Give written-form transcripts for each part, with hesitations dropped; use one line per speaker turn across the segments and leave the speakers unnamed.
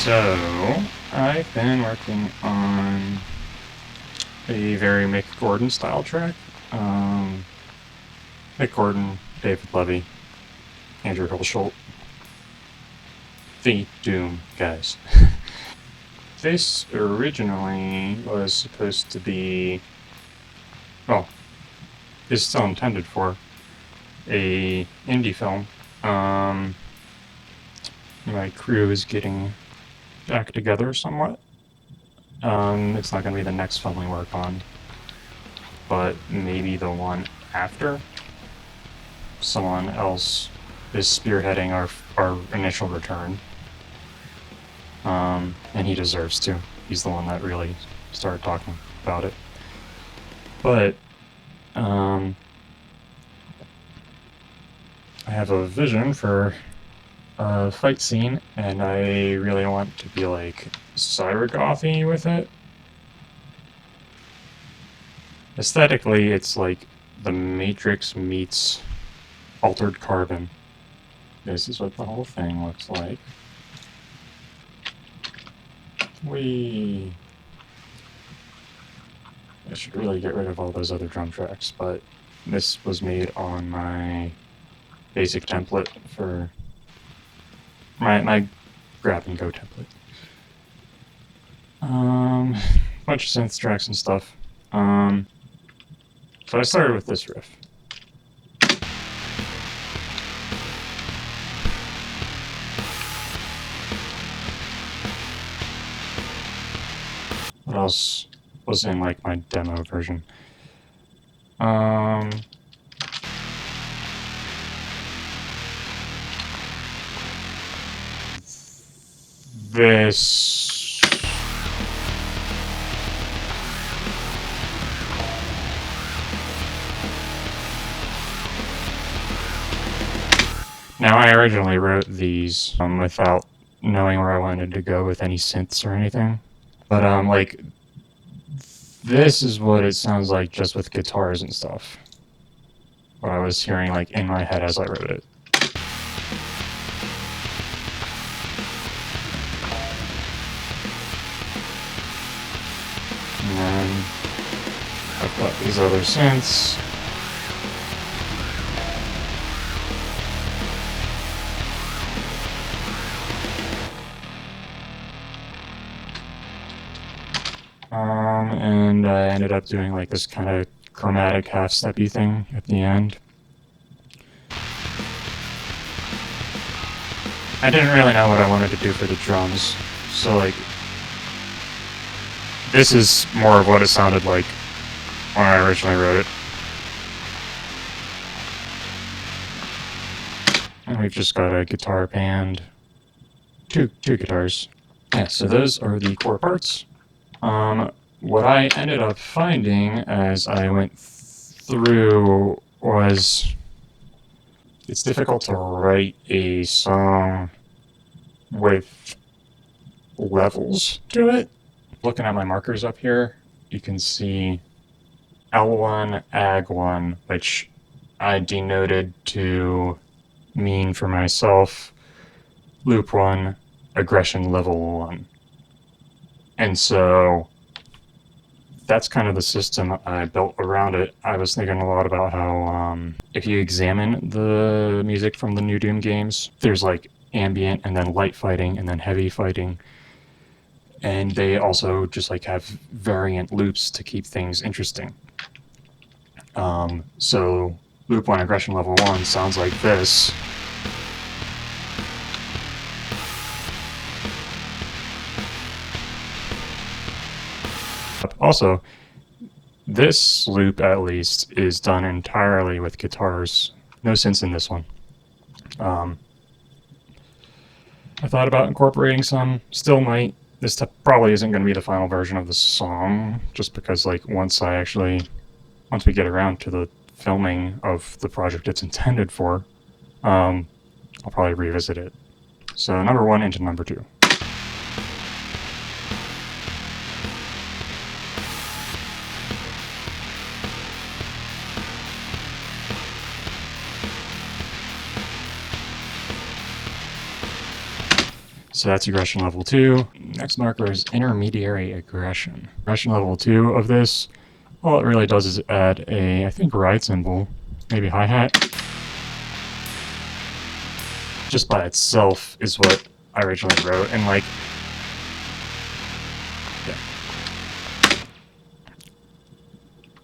So, I've been working on a very Mick Gordon style track. Mick Gordon, David Levy, Andrew Hilsholt, the Doom guys. This originally was supposed to be, well, is still intended for a indie film. My crew is getting back together somewhat. It's not going to be the next film we work on, but maybe the one after. Someone else is spearheading our initial return. And he deserves to. He's the one that really started talking about it. But, I have a vision for a fight scene, and I really want to be like cybergothy with it. Aesthetically, it's like The Matrix meets Altered Carbon. This is what the whole thing looks like. I should really get rid of all those other drum tracks, but this was made on my basic template for my grab and go template. Bunch of synth tracks and stuff. So I started with this riff. What else was in like my demo version? This. Now, I originally wrote these without knowing where I wanted to go with any synths or anything. But, like, this is what it sounds like just with guitars and stuff. What I was hearing, like, in my head as I wrote it. And then I've got these other synths. And I ended up doing like this kind of chromatic half-steppy thing at the end. I didn't really know what I wanted to do for the drums, so like, this is more of what it sounded like when I originally wrote it. And we've just got a guitar band, two guitars. Yeah, so those are the core parts. What I ended up finding as I went through was it's difficult to write a song with levels to it. Looking at my markers up here, you can see L1, Ag1, which I denoted to mean for myself loop 1, aggression level 1. And so that's kind of the system I built around it. I was thinking a lot about how if you examine the music from the new Doom games, there's like ambient and then light fighting and then heavy fighting. And they also just like have variant loops to keep things interesting. So loop 1 aggression level 1 sounds like this. Also, this loop at least is done entirely with guitars. No synths in this one. I thought about incorporating some, still might. This probably isn't going to be the final version of the song, just because like once we get around to the filming of the project it's intended for, I'll probably revisit it. So number 1 into number 2. So that's aggression level 2. Next marker is intermediary aggression. Aggression level 2 of this, all it really does is add a, I think, ride cymbal, maybe hi-hat. Just by itself is what I originally wrote, and like, yeah.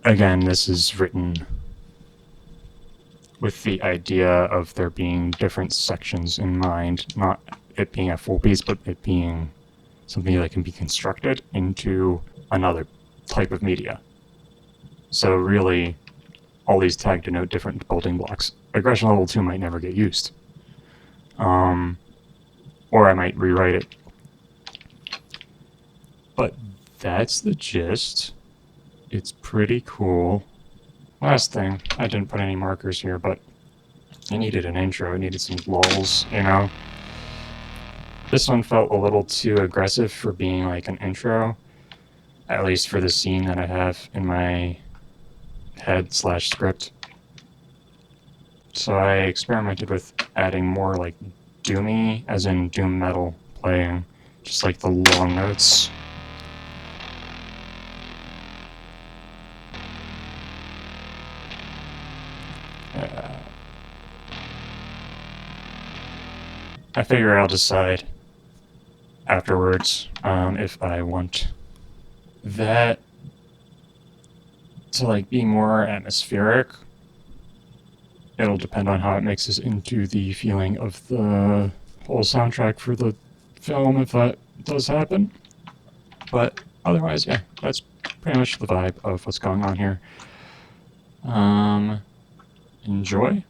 Again, this is written with the idea of there being different sections in mind, not it being a full piece, but it being something that can be constructed into another type of media. So really, all these tag denote different building blocks. Aggression level 2 might never get used. Or I might rewrite it. But that's the gist. It's pretty cool. Last thing, I didn't put any markers here, but I needed an intro. I needed some lulls, you know? This one felt a little too aggressive for being like an intro, at least for the scene that I have in my head/script. So I experimented with adding more like doomy, as in doom metal playing, just like the long notes. I figure I'll decide afterwards if I want that to like be more atmospheric. It'll depend on how it mixes into the feeling of the whole soundtrack for the film, if that does happen. But otherwise, yeah, that's pretty much the vibe of what's going on here. Enjoy.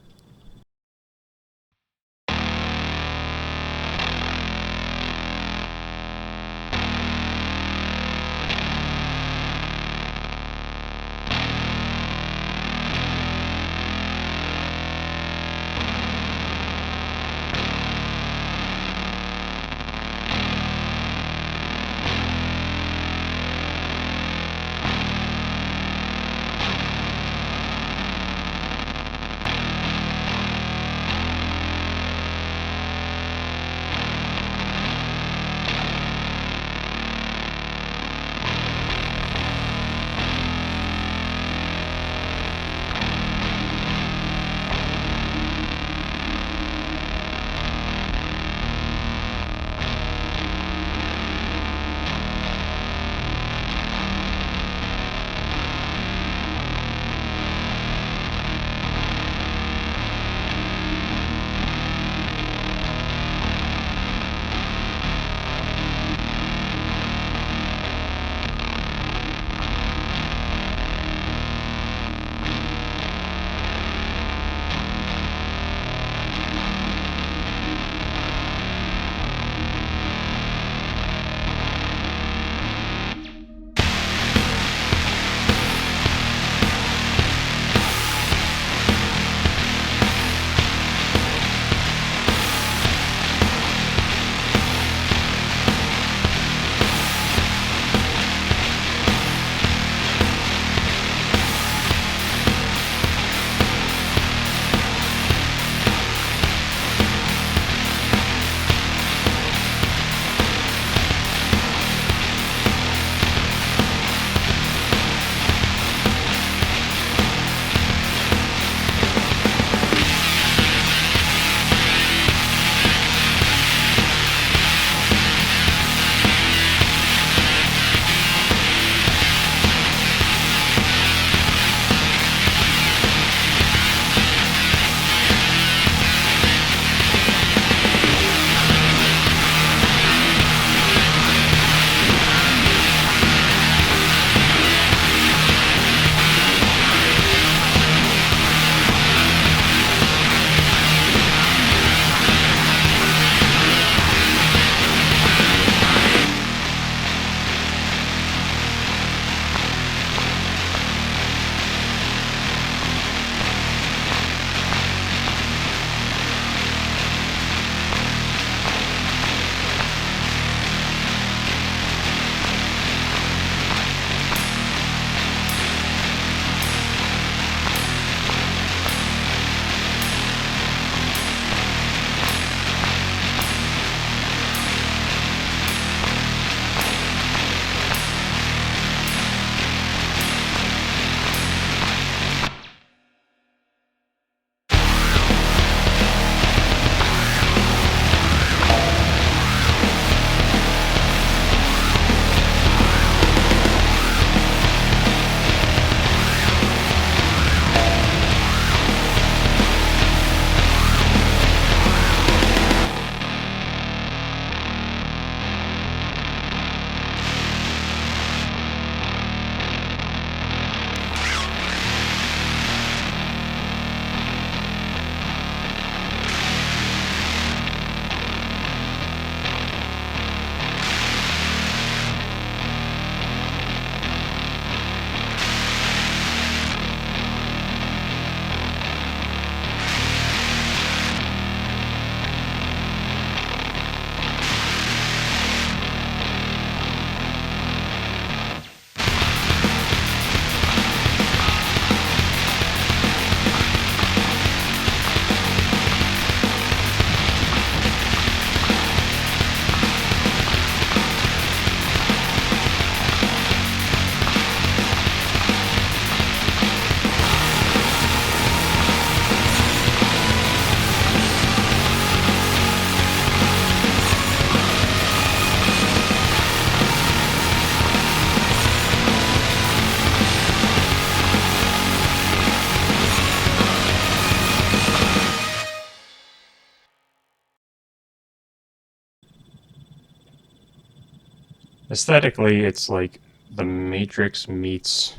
Aesthetically, it's like The Matrix meets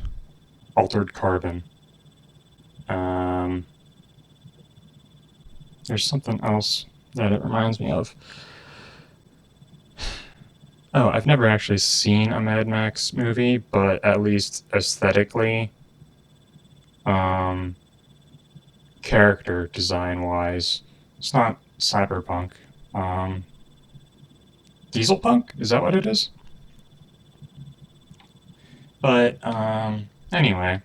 Altered Carbon. There's something else that it reminds me of. Oh, I've never actually seen a Mad Max movie, but at least aesthetically, um, character design wise, it's not cyberpunk. Um, Dieselpunk? Is that what it is? But, anyway.